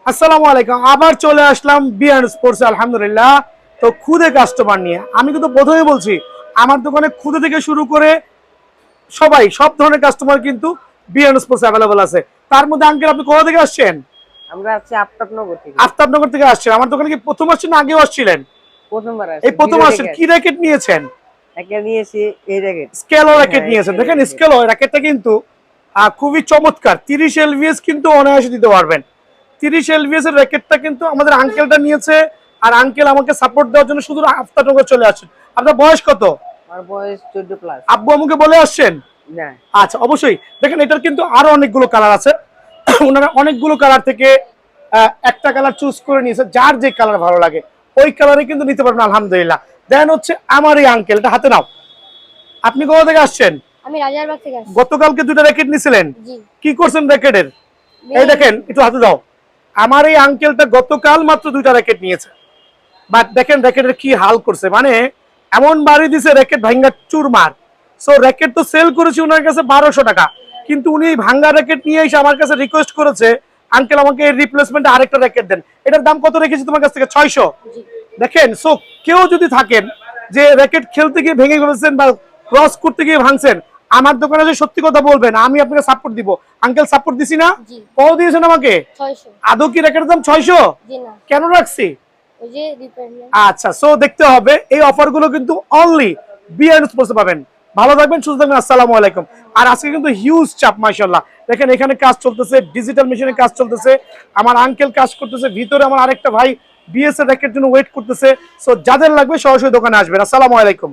আসসালামু আলাইকুম। আবার চলে আসলাম বিএন স্পোর্টস আলহামদুলিল্লাহ। তো খুদে কাস্টমার নিয়ে আমি কিন্তু প্রথমে বলছি আমার দোকানে খুদে থেকে শুরু করে সব ধরনের কাস্টমার কিন্তু বিএন স্পোর্টস অ্যাভেলেবল আছে। তার মধ্যে আঙ্কেল আপনি কোথা থেকে আসছেন? আমরা আছি আফতাবনগর থেকে। আফতাবনগর থেকে আসছেন। আমার দোকানে কি প্রথম আসছেন না আগেও আসছিলেন? প্রথমবার এই আসছি। প্রথম আসছেন। কি র্যাকেট নিয়েছেন? একটা নিয়েছি এই র্যাকেট। স্কেলো র্যাকেট হ্যাঁ, নিয়েছেন। দেখেন র্যাকেট। স্কেলো র্যাকেটটা কিন্তু খুবই চমৎকার। 30 এলভিএস কিন্তু অনায়াসে দিতে পারবেন। 30 এলভিএস এর র্যাকেটটা কিন্তু আমাদের আঙ্কেলটা নিয়েছে। আর আঙ্কেল আমাকে সাপোর্ট দেওয়ার জন্য শুধু আফতাবনগর চলে আসছেন। আপনার বয়স কত? আমার বয়স 14 প্লাস। আব্বু আমাকে বলে আসছেন? না, আচ্ছা, অবশ্যই। দেখেন এটার কিন্তু আরো অনেকগুলো কালার আছে। ওনারা অনেকগুলো কালার থেকে একটা কালার চুজ করে নিয়েছে। যার যে কালার ভালো লাগে ওই কালারে কিন্তু নিতে পারবেন আলহামদুলিল্লাহ। দেন হচ্ছে আমার এই আঙ্কেল, এটা হাতে নাও। আপনি কোথা থেকে আসছেন? আমি রাজারবাগ থেকে আসছি। গতকালকে দুটো র্যাকেট নিছিলেন, জি। কি করছেন র্যাকেটের? এই দেখেন, একটু হাতে দাও। আমার এই আঙ্কেলটা গতকাল মাত্র দুইটা র্যাকেট নিয়েছে, বাট দেখেন র্যাকেটের কি হাল করছে। মানে এমন বাড়ি দিছে র্যাকেট ভাঙ্গা চুরমার। সো র্যাকেট তো সেল করেছি ওনার কাছে 1200 টাকা, কিন্তু উনি ভাঙ্গা র্যাকেট নিয়ে এসে আমার কাছে রিকোয়েস্ট করেছে আঙ্কেল আমাকে এর রিপ্লেসমেন্টে আরেকটা র্যাকেট দেন। এটার দাম কত রেখেছি তোমার কাছ থেকে? 600। জি। দেখেন, সো কেউ যদি থাকেন যে র্যাকেট খেলতে গিয়ে ভেঙে ফেলেছেন বা ক্রস করতে গিয়ে ভাঙছেন, আমার দোকানে যে সত্যি কথা বলবেন, আমি আপনাকে সাপোর্ট দিব। আঙ্কেল সাপোর্ট দিছি না? জি। কত দিয়েছেন আমাকে? 600। আদৌ কি র্যাকেটের দাম 600? জি না, কেন রাখছি? ওই যে রিপেয়ারমেন্ট। আচ্ছা, সো দেখতে হবে। এই অফারগুলো কিন্তু অনলি বিএন স্পোর্টসে পাবেন। ভালো থাকবেন, সুস্থ থাকবেন। আসসালামু আলাইকুম। আর আজকে কিন্তু হিউজ চাপ মাশাআল্লাহ। দেখেন এখানে কাজ চলতেছে, ডিজিটাল মেশিনে কাজ চলতেছে। আমার আঙ্কেল কাজ করতেছে, ভিতরে আমার আরেকটা ভাই বিএস এর র্যাকেট জন্য ওয়েট করতেছে। সো যাদের লাগবে সরাসরি দোকানে আসবেন। আসসালামু আলাইকুম।